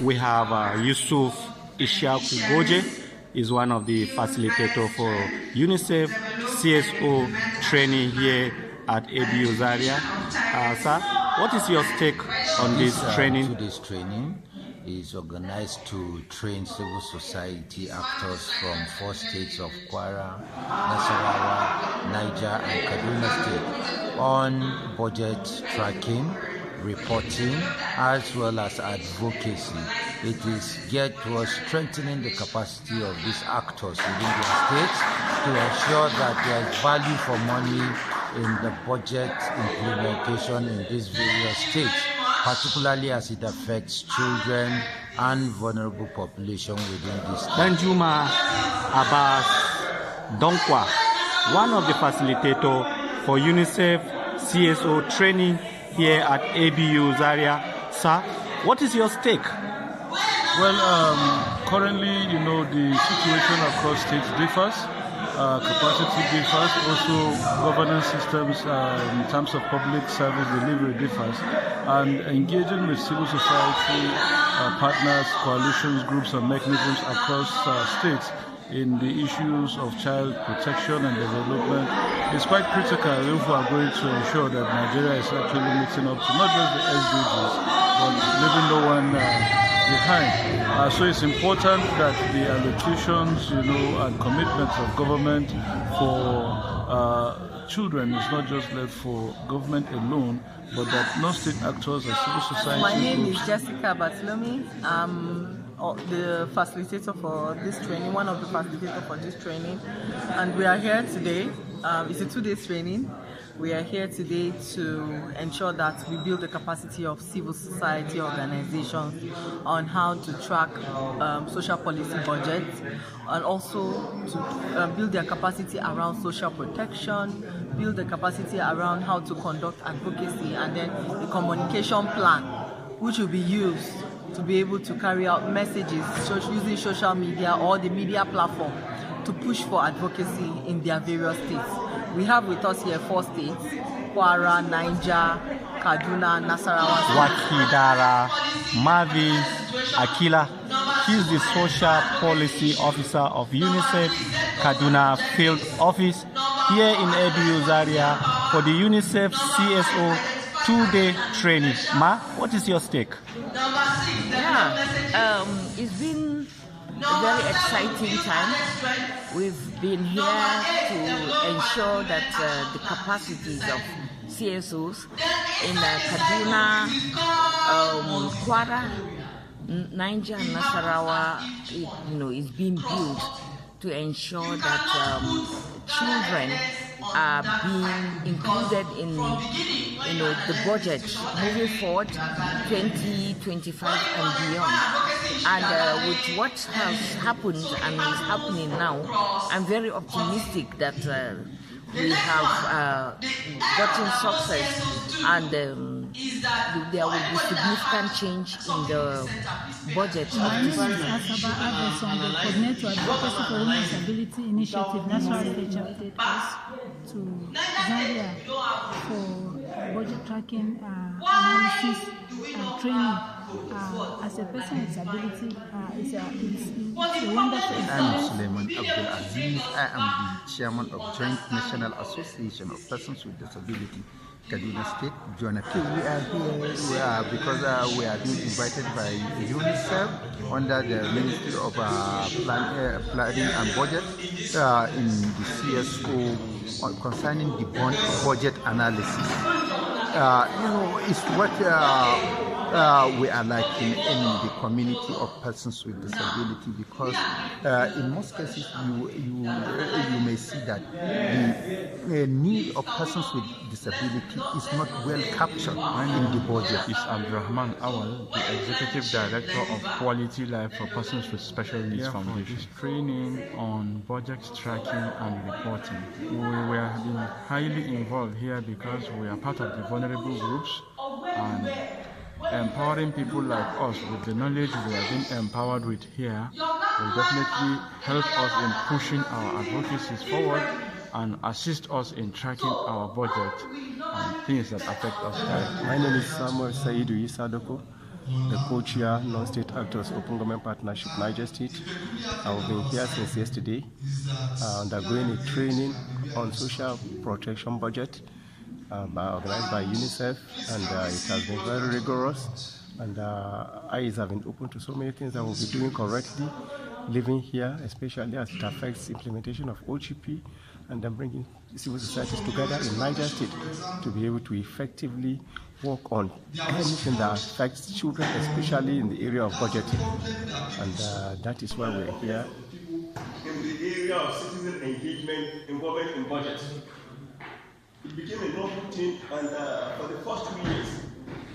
we have Yusuf Ishaku Goje, is one of the facilitators for UNICEF CSO training here at A.B.U. ZARIA. Sir, what is your take on this training? Today's training is organized to train civil society actors from 4 states of KWARA, NASARAWA, Niger and KADUNA state on budget tracking, reporting, as well as advocacy. It is geared towards strengthening the capacity of these actors within their states to ensure that there is value for money in the budget implementation in these various states, particularly as it affects children and vulnerable population within this state. Danjuma Abbas Donkwa, one of the facilitators for UNICEF CSO training here at A.B.U. ZARIA. Sir, what is your stake? Well, currently, the situation across states differs. Capacity differs. Also, governance systems in terms of public service delivery differs. And engaging with civil society partners, coalitions, groups, and mechanisms across states in the issues of child protection and development is quite critical if we are going to ensure that Nigeria is actually meeting up to not just the SDGs, but leaving no one behind. So it's important that the allocations, and commitments of government for children is not just left for government alone, but that non-state actors and civil society My name groups. is Jessica Batlomi. I'm the facilitator for this training, one of the facilitators for this training, and we are here today. It's a 2-day training. We are here today to ensure that we build the capacity of civil society organizations on how to track social policy budgets, and also to build their capacity around social protection, build the capacity around how to conduct advocacy, and then the communication plan, which will be used to be able to carry out messages using social media or the media platform to push for advocacy in their various states. We have with us here 4 states: KWARA, Niger, KADUNA, NASARAWA. Wakidara Mavi Akila, he's the social policy officer of UNICEF Kaduna Field Office here in A.B.U. ZARIA for the UNICEF CSO 2-day training. Ma, what is your stake? It's been a very exciting time. We've been here to ensure that the capacities of CSOs in Kaduna, KWARA, Niger, and NASARAWA, is being built to ensure that children are being included in the budget moving forward 2025 and beyond. And with what has happened and is happening now, I'm very optimistic that we have gotten success, and there will be significant change in the budget. My name is Asaba Adelson, the coordinator advocacy for women's disability initiative, National State Chapter to ZARIA for budget tracking, analysis, training. As a person with disability, it's a wonderful experience. I'm Suleiman Abdul Aziz. I am the chairman of Joint National Association of Persons with Disability, Kaduna State, Jonathan. We are here because we are being invited by UNICEF under the Ministry of Planning and Budget in the CSO concerning the budget analysis. It's what we are like in the community of persons with disability, because in most cases you may see that the need of persons with disability is not well captured in the budget. Is Abdurrahman Awal, the Executive Director of Quality Life for Persons with Special Needs Foundation. This training on budget tracking and reporting. We have been highly involved here because we are part of the vulnerable groups, and empowering people like us with the knowledge we are being empowered with here will definitely help us in pushing our advocacies forward and assist us in tracking our budget and things that affect us. My name is Samuel Saidu Isadoko. the co-chair, Non-State Actors Open Government Partnership, Niger State. I've been here since yesterday, undergoing a training on social protection budget organized by UNICEF, and it has been very rigorous, and eyes have been open to so many things that we'll be doing correctly, living here, especially as it affects implementation of OGP, and then bringing civil societies together in Niger State to be able to effectively work on anything that affects children, especially in the area of budgeting. And that is why we're here. In the area of citizen engagement, involvement in budget. It became a novel thing, and for the first 2 years,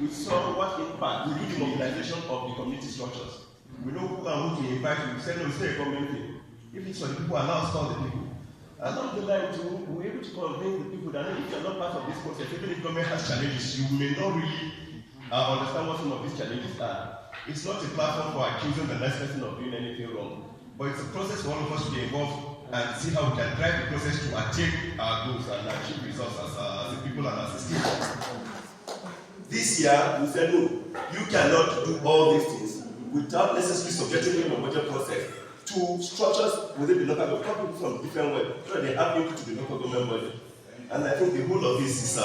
we saw what impact we do the mobilization of the community structures. We know who and who to invite. We say, no, it's not a government thing. If it's for the people, allow us to call the people. Along the line, too, we're able to convince the people that if you're not part of this process, even if government has challenges, you may not really understand what some of these challenges are. It's not a platform for accusing the next person of doing anything wrong, but it's a process for all of us to be involved and see how we can drive the process to attain our goals and achieve results as a people and as a state. This year, we said, no, you cannot do all these things without necessarily subjecting the budget process to structures within the local government, people from different ways, so that they have input to the local government budget. And I think the whole of this is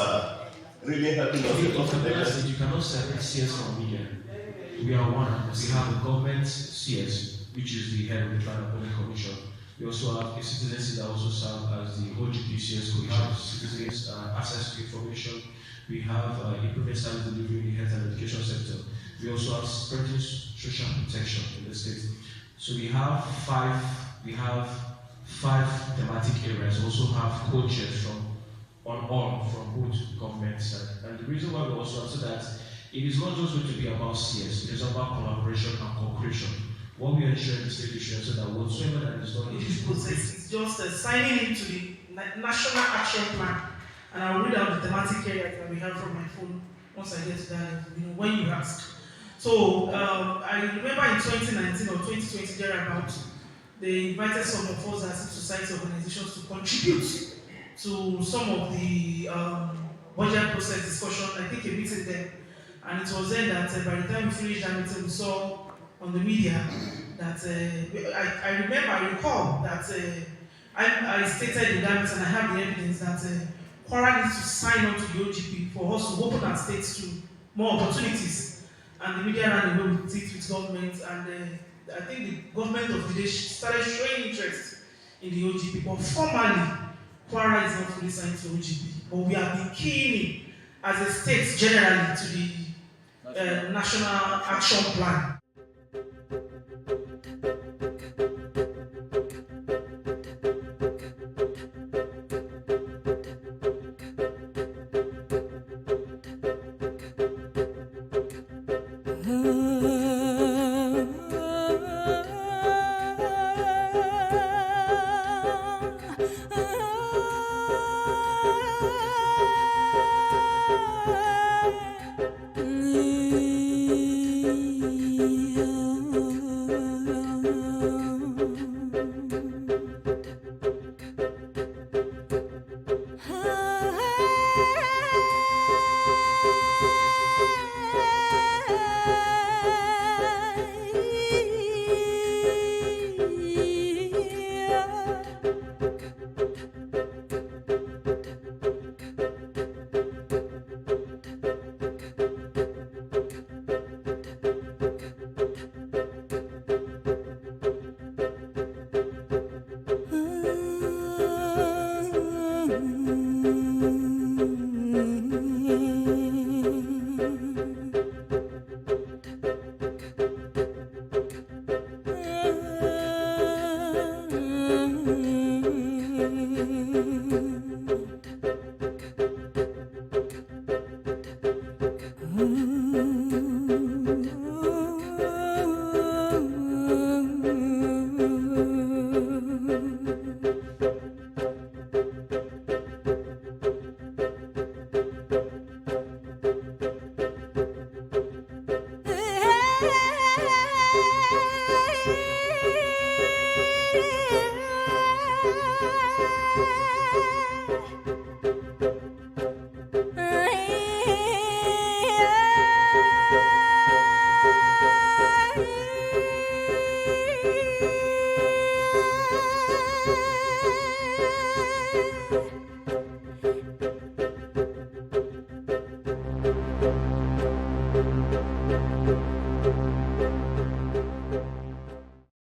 really helping us. You cannot separate CS from media. We are one. We have the government CS, which is the head of the Trial Appellate Commission. We also have a citizency that also serve as the OGP CS Commission. Citizens access to information. We have improvement service delivery in the health and education sector. We also have spreading social protection in the state. So we have five thematic areas. We also have co-chairs from both governments. And the reason why we also have so that it is not just going to be about CS, it is about collaboration and co-creation. What we ensure in the state is so that whatsoever that is done in this process is just signing into the National Action Plan. And I'll read out the thematic areas that we have from my phone once I get to that, when you ask. So I remember in 2019 or 2020 thereabout, they invited some of us as society organizations to contribute to some of the budget process discussion. I think a meeting there, and it was then that by the time we finished that meeting, we saw on the media that I recall that I stated in that meeting, and I have the evidence that KWARA needs to sign on to the OGP for us to open our states to more opportunities. And the media ran away with it with government, and I think the government of the day started showing interest in the OGP, but formally, KWARA is not fully signed to OGP. But we have been keying in as a state generally to the National Action Plan. Nigeria.